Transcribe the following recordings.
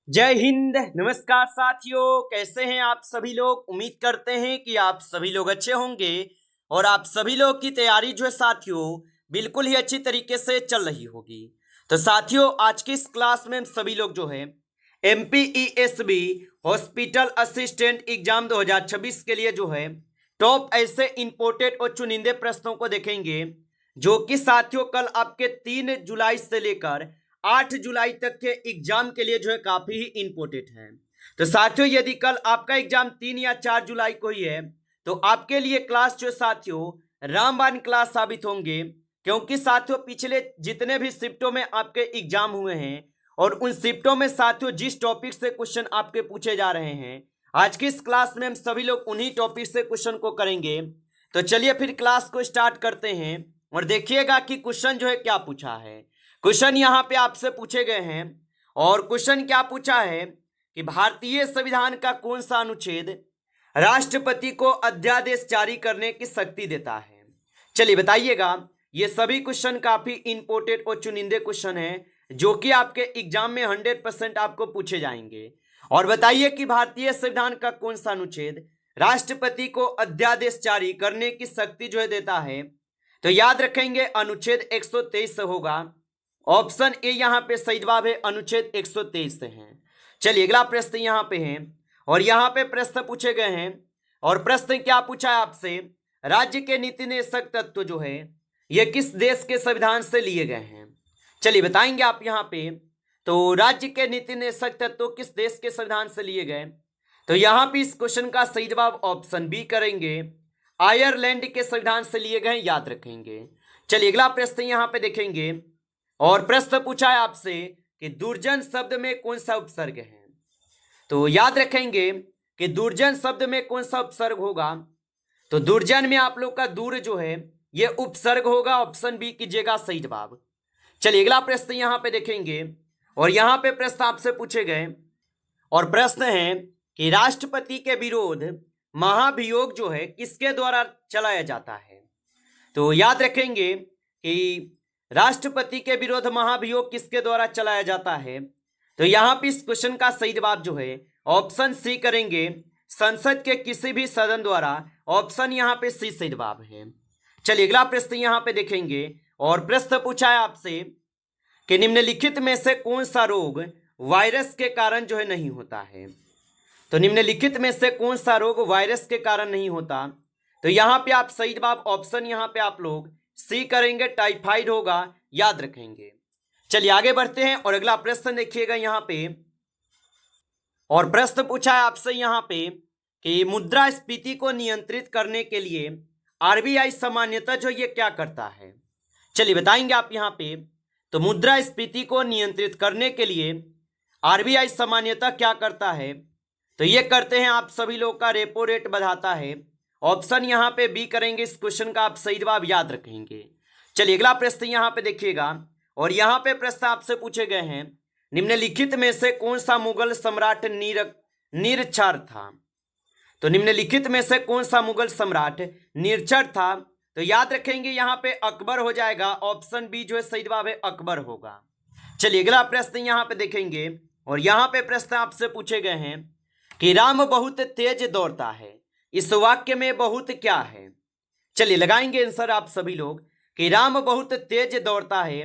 जय हिंद। नमस्कार साथियों, कैसे हैं आप सभी लोग। उम्मीद करते हैं कि आप सभी लोग अच्छे होंगे और आप सभी लोग की तैयारी जो है साथियों बिल्कुल ही अच्छी तरीके से चल रही होगी। तो साथियों, आज की इस क्लास में हम सभी लोग जो है MPESB हॉस्पिटल असिस्टेंट एग्जाम 2026 के लिए जो है टॉप ऐसे इंपोर्टेड और चुनिंदे प्रश्नों को देखेंगे, जो कि साथियों कल आपके 3 जुलाई से लेकर 8 जुलाई तक के एग्जाम के लिए जो है काफी ही इंपोर्टेंट है। तो साथियों, यदि कल आपका एग्जाम 3 या 4 जुलाई को ही है तो आपके लिए क्लास जो साथियों रामबाण क्लास साबित होंगे, क्योंकि साथियों पिछले जितने भी शिफ्टों में आपके एग्जाम हुए हैं और उन शिफ्टों में साथियों जिस टॉपिक से क्वेश्चन आपके पूछे जा रहे हैं, आज की इस क्लास में हम सभी लोग उन्हीं टॉपिक से क्वेश्चन को करेंगे। तो चलिए फिर क्लास को स्टार्ट करते हैं और देखिएगा कि क्वेश्चन जो है क्या पूछा है। क्वेश्चन यहाँ पे आपसे पूछे गए हैं और क्वेश्चन क्या पूछा है कि भारतीय संविधान का कौन सा अनुच्छेद राष्ट्रपति को अध्यादेश जारी करने की शक्ति देता है। चलिए बताइएगा। ये सभी क्वेश्चन काफी इंपोर्टेंट और चुनिंदे क्वेश्चन है, जो कि आपके एग्जाम में 100% आपको पूछे जाएंगे। और बताइए कि भारतीय संविधान का कौन सा अनुच्छेद राष्ट्रपति को अध्यादेश जारी करने की शक्ति जो है देता है। तो याद रखेंगे अनुच्छेद 123 होगा। ऑप्शन ए यहाँ पे सही जवाब है, अनुच्छेद 123 से है। चलिए अगला प्रश्न यहाँ पे है और यहाँ पे प्रश्न पूछे गए हैं और प्रश्न क्या पूछा है आपसे, राज्य के नीति निदेशक तत्व जो है ये किस देश के संविधान से लिए गए हैं। चलिए बताएंगे आप यहाँ पे। तो राज्य के नीति निदेशक तत्व किस देश के संविधान से लिए गए, तो यहाँ पे इस क्वेश्चन का सही जवाब ऑप्शन बी करेंगे, आयरलैंड के संविधान से लिए गए, याद रखेंगे। चलिए अगला प्रश्न यहाँ पे देखेंगे और प्रश्न पूछा है आपसे कि दुर्जन शब्द में कौन सा उपसर्ग है। तो याद रखेंगे कि दुर्जन शब्द में कौन सा उपसर्ग होगा। तो दुर्जन में आप लोग का दूर जो है ये उपसर्ग होगा, ऑप्शन बी कीजिएगा सही जवाब। चलिए अगला प्रश्न यहाँ पे देखेंगे और यहाँ पे प्रश्न आपसे पूछे गए और प्रश्न है कि राष्ट्रपति के विरोध महाभियोग जो है किसके द्वारा चलाया जाता है। तो याद रखेंगे कि राष्ट्रपति के विरोध महाभियोग किसके द्वारा चलाया जाता है। तो यहाँ पे इस क्वेश्चन का सही जवाब जो है ऑप्शन सी करेंगे, संसद के किसी भी सदन द्वारा, ऑप्शन यहाँ पे सी सही जवाब है। चलिए अगला प्रश्न यहाँ पे देखेंगे और प्रश्न पूछा है आपसे कि निम्नलिखित में से कौन सा रोग वायरस के कारण जो है नहीं होता है। तो निम्नलिखित में से कौन सा रोग वायरस के कारण नहीं होता। तो यहाँ पे आप सही जवाब ऑप्शन यहाँ पे आप लोग सी करेंगे, टाइफाइड होगा, याद रखेंगे। चलिए आगे बढ़ते हैं और अगला प्रश्न देखिएगा यहाँ पे और प्रश्न पूछा है आपसे यहाँ पे कि मुद्रास्फीति को नियंत्रित करने के लिए RBI सामान्यतः जो ये क्या करता है। चलिए बताएंगे आप यहाँ पे। तो मुद्रास्फीति को नियंत्रित करने के लिए RBI सामान्यतः क्या करता है, तो ये करते हैं आप सभी लोग का रेपो रेट बढ़ाता है, ऑप्शन यहाँ पे बी करेंगे। इस क्वेश्चन का आप सही जवाब याद रखेंगे। चलिए अगला प्रश्न यहाँ पे देखिएगा और यहाँ पे प्रश्न आपसे पूछे गए हैं, निम्नलिखित में से कौन सा मुगल सम्राट निरक्षर था। तो निम्नलिखित में से कौन सा मुगल सम्राट निरक्षर था। तो याद रखेंगे यहाँ पे अकबर हो जाएगा, ऑप्शन बी जो है सही जवाब है, अकबर होगा। चलिए अगला प्रश्न यहाँ पे देखेंगे और यहाँ पे प्रश्न आपसे पूछे गए हैं कि राम बहुत तेज दौड़ता है, इस वाक्य में बहुत क्या है। चलिए लगाएंगे आंसर आप सभी लोग कि राम बहुत तेज दौड़ता है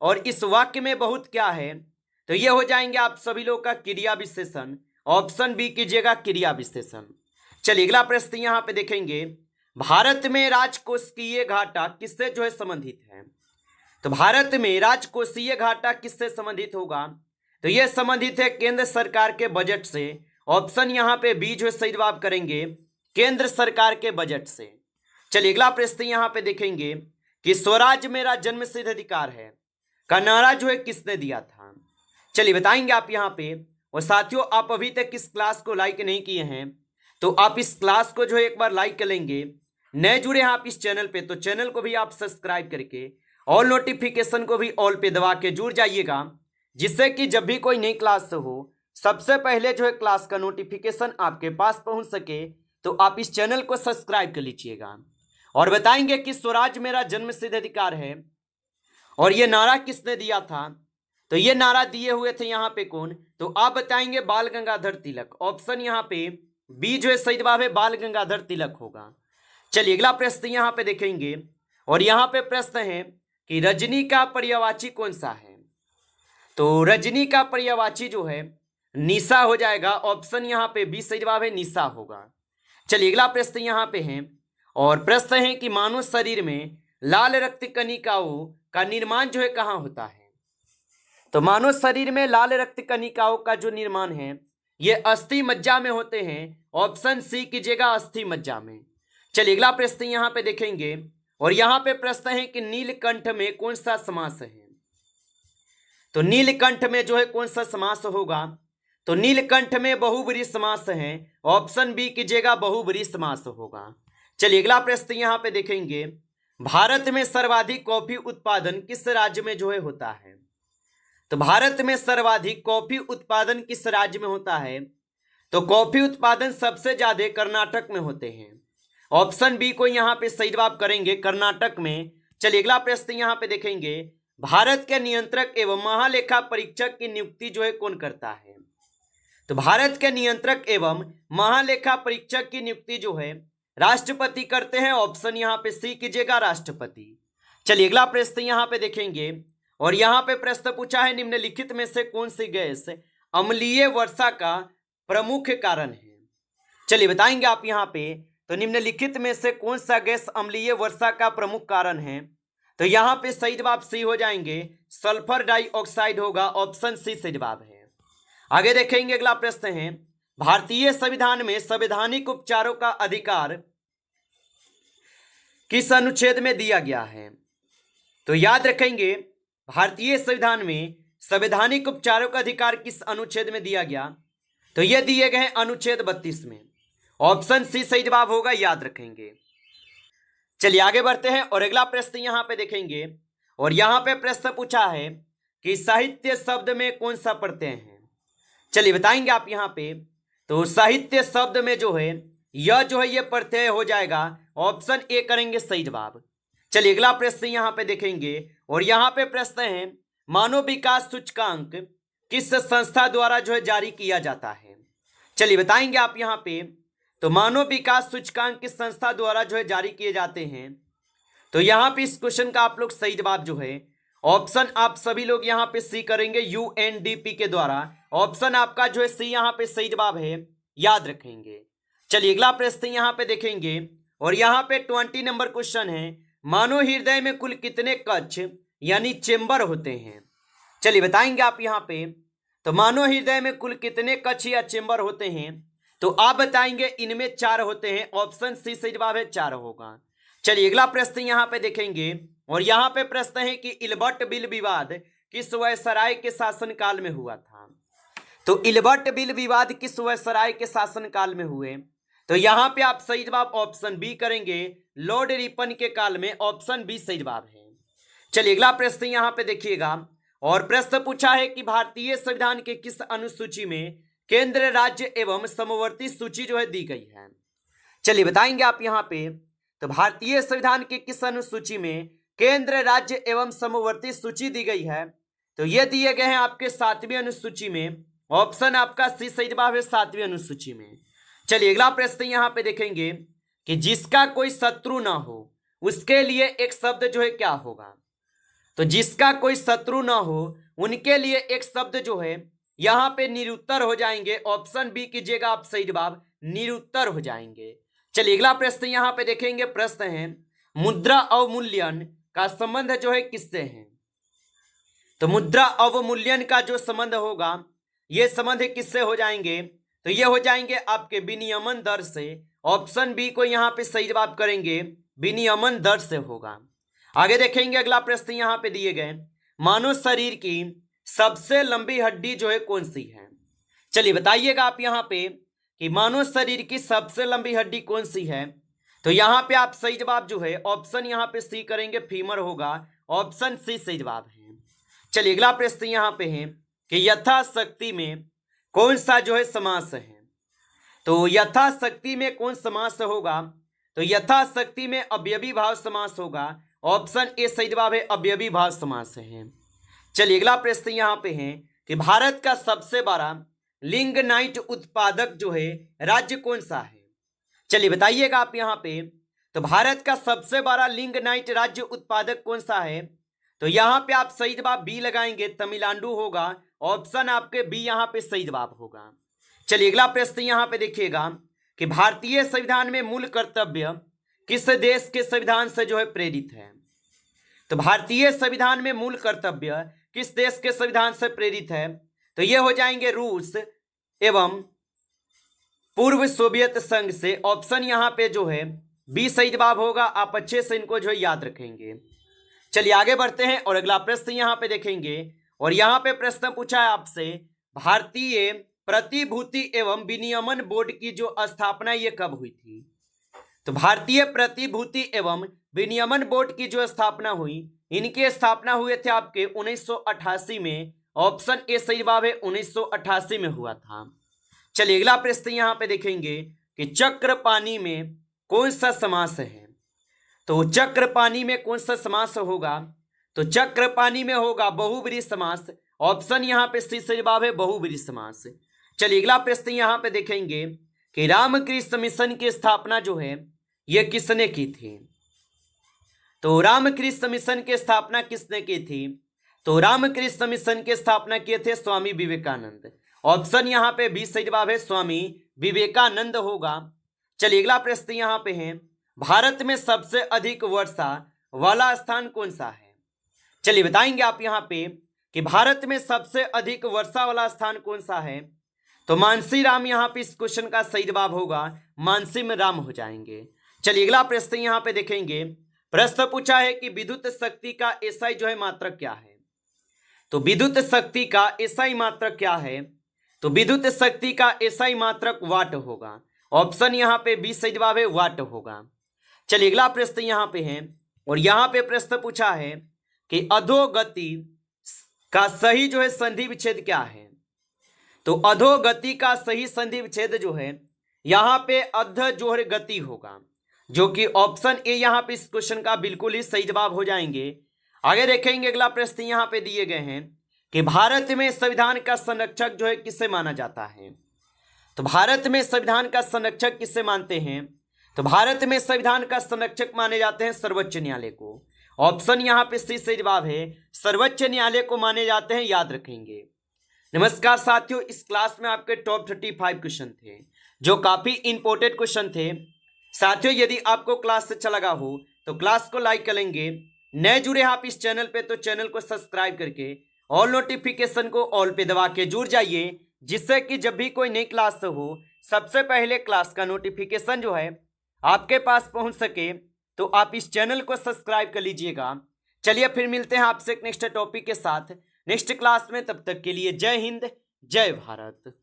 और इस वाक्य में बहुत क्या है। तो ये हो जाएंगे आप सभी लोग का क्रिया विशेषण, ऑप्शन बी कीजिएगा क्रिया विशेषण। चलिए अगला प्रश्न यहाँ पे देखेंगे, भारत में राजकोषीय घाटा किससे जो है संबंधित है। तो भारत में राजकोषीय घाटा किससे संबंधित होगा। तो यह संबंधित है केंद्र सरकार के बजट से, ऑप्शन यहाँ पे बी जो है सही जवाब करेंगे, केंद्र सरकार के बजट से। चलिए अगला प्रश्न यहाँ पे देखेंगे कि स्वराज मेरा जन्मसिद्ध अधिकार है का नारा जो है किसने दिया था। चलिए बताएंगे आप यहाँ पे। और साथियों, आप अभी तक इस क्लास को लाइक नहीं किए हैं तो आप इस क्लास को जो है एक बार लाइक कर लेंगे। नए जुड़े हैं आप इस चैनल पे तो चैनल को भी आप सब्सक्राइब करके और नोटिफिकेशन को भी ऑल पे दबा के जुड़ जाइएगा, जिससे कि जब भी कोई नई क्लास हो सबसे पहले जो है क्लास का नोटिफिकेशन आपके पास पहुंच सके। तो आप इस चैनल को सब्सक्राइब कर लीजिएगा और बताएंगे कि स्वराज मेरा जन्मसिद्ध अधिकार है और ये नारा किसने दिया था। तो ये नारा दिए हुए थे यहाँ पे कौन? तो आप बताएंगे बाल गंगाधर तिलक। ऑप्शन यहाँ पे बी जो है सही जवाब है, बाल गंगाधर तिलक होगा। चलिए अगला प्रश्न यहाँ पे देखेंगे, और यहाँ पे प्रश्न है कि रजनी का पर्यायवाची कौन सा है? तो रजनी का पर्यायवाची जो है निशा हो जाएगा। ऑप्शन यहाँ पे बी सही जवाब है, निशा होगा। चलिए अगला प्रश्न यहाँ पे है, और प्रश्न है कि मानव शरीर में लाल रक्त कणिकाओं का निर्माण जो है कहाँ होता है? तो मानव शरीर में लाल रक्त कणिकाओं का जो निर्माण है ये अस्थि मज्जा में होते हैं। ऑप्शन सी कीजिएगा, अस्थि मज्जा में। चलिए अगला प्रश्न यहाँ पे देखेंगे, और यहाँ पे प्रश्न है कि नीलकंठ में कौन सा समास है? तो नीलकंठ में जो है कौन सा समास होगा? तो नीलकंठ में बहुब्रीहि समास है। ऑप्शन बी कीजिएगा, बहुब्रीहि समास होगा। चलिए अगला प्रश्न यहाँ पे देखेंगे, भारत में सर्वाधिक कॉफी उत्पादन किस राज्य में जो है होता है? तो भारत में सर्वाधिक कॉफी उत्पादन किस राज्य में होता है? तो कॉफी उत्पादन सबसे ज्यादा कर्नाटक में होते हैं। ऑप्शन बी को यहाँ पे सही जवाब करेंगे, कर्नाटक में। चलिए अगला प्रश्न यहाँ पे देखेंगे, भारत के नियंत्रक एवं महालेखा परीक्षक की नियुक्ति जो है कौन करता है? तो भारत के नियंत्रक एवं महालेखा परीक्षक की नियुक्ति जो है राष्ट्रपति करते हैं। ऑप्शन यहाँ पे सी कीजिएगा, राष्ट्रपति। चलिए अगला प्रश्न यहाँ पे देखेंगे, और यहाँ पे प्रश्न पूछा है निम्नलिखित में से कौन सी गैस अम्लीय वर्षा का प्रमुख कारण है? चलिए बताएंगे आप यहाँ पे, तो निम्नलिखित में से कौन सा गैस अम्लीय वर्षा का प्रमुख कारण है? तो यहाँ पे सही जवाब सी हो जाएंगे, सल्फर डाइऑक्साइड होगा। ऑप्शन सी सही जवाब है। आगे देखेंगे अगला प्रश्न है, भारतीय संविधान में संवैधानिक उपचारों का अधिकार किस अनुच्छेद में दिया गया है? तो याद रखेंगे, भारतीय संविधान में संवैधानिक उपचारों का अधिकार किस अनुच्छेद में दिया गया? तो ये दिए गए अनुच्छेद 32 में। ऑप्शन सी सही जवाब होगा, याद रखेंगे। चलिए आगे बढ़ते हैं, और अगला प्रश्न यहाँ पे देखेंगे, और यहाँ पे प्रश्न पूछा है कि साहित्य शब्द में कौन सा प्रत्यय है? चलिए बताएंगे आप यहाँ पे, तो साहित्य शब्द में जो है यह जो है ये प्रत्यय हो जाएगा। ऑप्शन ए करेंगे सही जवाब। चलिए अगला प्रश्न यहाँ पे देखेंगे, और यहाँ पे प्रश्न है, मानव विकास सूचकांक किस संस्था द्वारा जो है जारी किया जाता है? चलिए बताएंगे आप यहाँ पे, तो मानव विकास सूचकांक किस संस्था द्वारा जो है जारी किए जाते हैं? तो यहाँ पे इस क्वेश्चन का आप लोग सही जवाब जो है ऑप्शन आप सभी लोग यहाँ पे सी करेंगे, यूएनडीपी के द्वारा। ऑप्शन आपका जो है सी यहाँ पे सही जवाब है, याद रखेंगे। चलिए अगला प्रश्न यहाँ पे देखेंगे, और यहाँ पे 20 नंबर क्वेश्चन है, मानव हृदय में कुल कितने कक्ष यानी चेंबर होते हैं? चलिए बताएंगे आप यहाँ पे, तो मानव हृदय में कुल कितने कक्ष या चेंबर होते हैं? तो आप बताएंगे इनमें 4 होते हैं। ऑप्शन सी सही जवाब है, 4 होगा। चलिए अगला प्रश्न यहाँ पे देखेंगे, और यहाँ पे प्रश्न है कि इल्बर्ट बिल विवाद किस वायसराय के शासनकाल में हुआ था? तो इल्बर्ट बिल विवाद किस वायसराय के शासनकाल में हुए? तो यहाँ पे आप सही जवाब ऑप्शन बी करेंगे, लॉर्ड रिपन के काल में। ऑप्शन बी सही जवाब है। चलिए अगला प्रश्न यहाँ पे देखिएगा, और प्रश्न पूछा है कि भारतीय संविधान के किस अनुसूची में केंद्र, राज्य एवं समवर्ती सूची जो है दी गई है? चलिए बताएंगे आप यहाँ पे, तो भारतीय संविधान के किस अनुसूची में केंद्र, राज्य एवं समवर्ती सूची दी गई है? तो ये दिए गए हैं आपके 7वीं अनुसूची में। ऑप्शन आपका सी सही जवाब है, 7वीं अनुसूची में। चलिए अगला प्रश्न यहाँ पे देखेंगे कि जिसका कोई शत्रु ना हो उसके लिए एक शब्द जो है क्या होगा? तो जिसका कोई शत्रु ना हो उनके लिए एक शब्द जो है यहाँ पे निरुत्तर हो जाएंगे। ऑप्शन बी कीजिएगा आप सही जवाब, निरुत्तर हो जाएंगे। चलिए अगला प्रश्न यहाँ पे देखेंगे, प्रश्न है मुद्रा अवमूल्यन का संबंध जो है किससे है? तो मुद्रा अवमूल्यन का जो संबंध होगा ये संबंध किससे हो जाएंगे? तो ये हो जाएंगे आपके विनियमन दर से। ऑप्शन बी को यहाँ पे सही जवाब करेंगे, विनियमन दर से होगा। आगे देखेंगे अगला प्रश्न यहाँ पे दिए गए, मानव शरीर की सबसे लंबी हड्डी जो है कौन सी है? चलिए बताइएगा आप यहाँ पे कि मानव शरीर की सबसे लंबी हड्डी कौन सी है? तो यहाँ पे आप सही जवाब जो है ऑप्शन यहाँ पे सी करेंगे, फीमर होगा। ऑप्शन सी सही जवाब है। चलिए अगला प्रश्न यहाँ पे है कि यथाशक्ति में कौन सा जो है समास है? तो यथाशक्ति में कौन समास होगा? तो यथाशक्ति में अवयवी भाव समास होगा। ऑप्शन ए सही जवाब है, अवयवी भाव समास है। चलिए अगला प्रश्न यहाँ पे है कि भारत का सबसे बड़ा लिग्नाइट उत्पादक जो है राज्य कौन सा है। चलिए बताइएगा आप यहाँ पे। तो भारत का सबसे बड़ा लिग्नाइट राज्य उत्पादक कौन सा है। तो यहाँ पे आप सही जवाब बी लगाएंगे, तमिलनाडु होगा। ऑप्शन आपके बी यहाँ पे सही जवाब होगा। चलिए अगला प्रश्न यहाँ पे देखिएगा कि भारतीय संविधान में मूल कर्तव्य किस देश के संविधान से जो है प्रेरित है। तो भारतीय संविधान में मूल कर्तव्य किस देश के संविधान से प्रेरित है। तो ये हो जाएंगे रूस एवं पूर्व सोवियत संघ से। ऑप्शन यहाँ पे जो है बी सही जवाब होगा। आप अच्छे से इनको जो है याद रखेंगे। चलिए आगे बढ़ते हैं और अगला प्रश्न यहाँ पे देखेंगे। और यहाँ पे प्रश्न पूछा है आपसे, भारतीय प्रतिभूति एवं विनियमन बोर्ड की जो स्थापना ये कब हुई थी। तो भारतीय प्रतिभूति एवं विनियमन बोर्ड की जो स्थापना हुई, इनकी स्थापना हुए थे आपके 1988 में। ऑप्शन ए सही जवाब है, 1988 में हुआ था। चलिए अगला प्रश्न यहाँ पे देखेंगे कि चक्रपाणी में कौन सा समास है। तो चक्रपाणी में कौन सा समास होगा। तो चक्रपाणी में होगा बहुब्रीहि समास। ऑप्शन यहाँ पे सी सही जवाब है, बहुब्रीहि समास। चलिए अगला प्रश्न यहाँ पे देखेंगे कि रामकृष्ण मिशन की स्थापना जो है ये किसने की थी। तो रामकृष्ण मिशन की स्थापना किसने की थी। तो रामकृष्ण मिशन की स्थापना किए थे स्वामी विवेकानंद। ऑप्शन यहाँ पे बी सही जवाब है, स्वामी विवेकानंद होगा। चलिए अगला प्रश्न यहाँ पे है, भारत में सबसे अधिक वर्षा वाला स्थान कौन सा है। चलिए बताएंगे आप यहाँ पे कि भारत में सबसे अधिक वर्षा वाला स्थान कौन सा है। तो मानसी राम यहाँ पे इस क्वेश्चन का सही जवाब होगा, मानसी में राम हो जाएंगे। चलिए अगला प्रश्न यहाँ पे देखेंगे। प्रश्न पूछा है कि विद्युत शक्ति का एसआई जो है मात्रक क्या है। तो विद्युत शक्ति का एसआई मात्रक क्या है। तो विद्युत शक्ति का एसआई मात्रक वाट होगा। ऑप्शन यहाँ पे बी सही जवाब है, वाट होगा। चलिए अगला प्रश्न यहाँ पे है और यहाँ पे प्रश्न पूछा है कि अधोगति का सही जो है संधि विच्छेद क्या है। तो अधोगति का सही संधि विच्छेद जो है यहाँ पे अध जो है गति होगा, जो कि ऑप्शन ए यहाँ पे इस क्वेश्चन का बिल्कुल ही सही जवाब हो जाएंगे। आगे देखेंगे अगला प्रश्न यहाँ पे दिए गए हैं कि भारत में संविधान का संरक्षक जो है किसे माना जाता है। तो भारत में संविधान का संरक्षक किसे मानते हैं। तो भारत में संविधान का संरक्षक माने जाते हैं सर्वोच्च न्यायालय को। ऑप्शन यहाँ पे सी सही जवाब है, सर्वोच्च न्यायालय को माने जाते हैं, याद रखेंगे। नमस्कार साथियों, इस क्लास में आपके टॉप 35 क्वेश्चन थे जो काफी इंपॉर्टेंट क्वेश्चन थे। साथियों यदि आपको क्लास अच्छा लगा हो तो क्लास को लाइक करेंगे। नए जुड़े आप इस चैनल पे तो चैनल को सब्सक्राइब करके ऑल नोटिफिकेशन को ऑल पे दबा के जुड़ जाइए, जिससे कि जब भी कोई नई क्लास हो सबसे पहले क्लास का नोटिफिकेशन जो है आपके पास पहुंच सके। तो आप इस चैनल को सब्सक्राइब कर लीजिएगा। चलिए फिर मिलते हैं आपसे एक नेक्स्ट टॉपिक के साथ नेक्स्ट क्लास में। तब तक के लिए जय हिंद, जय भारत।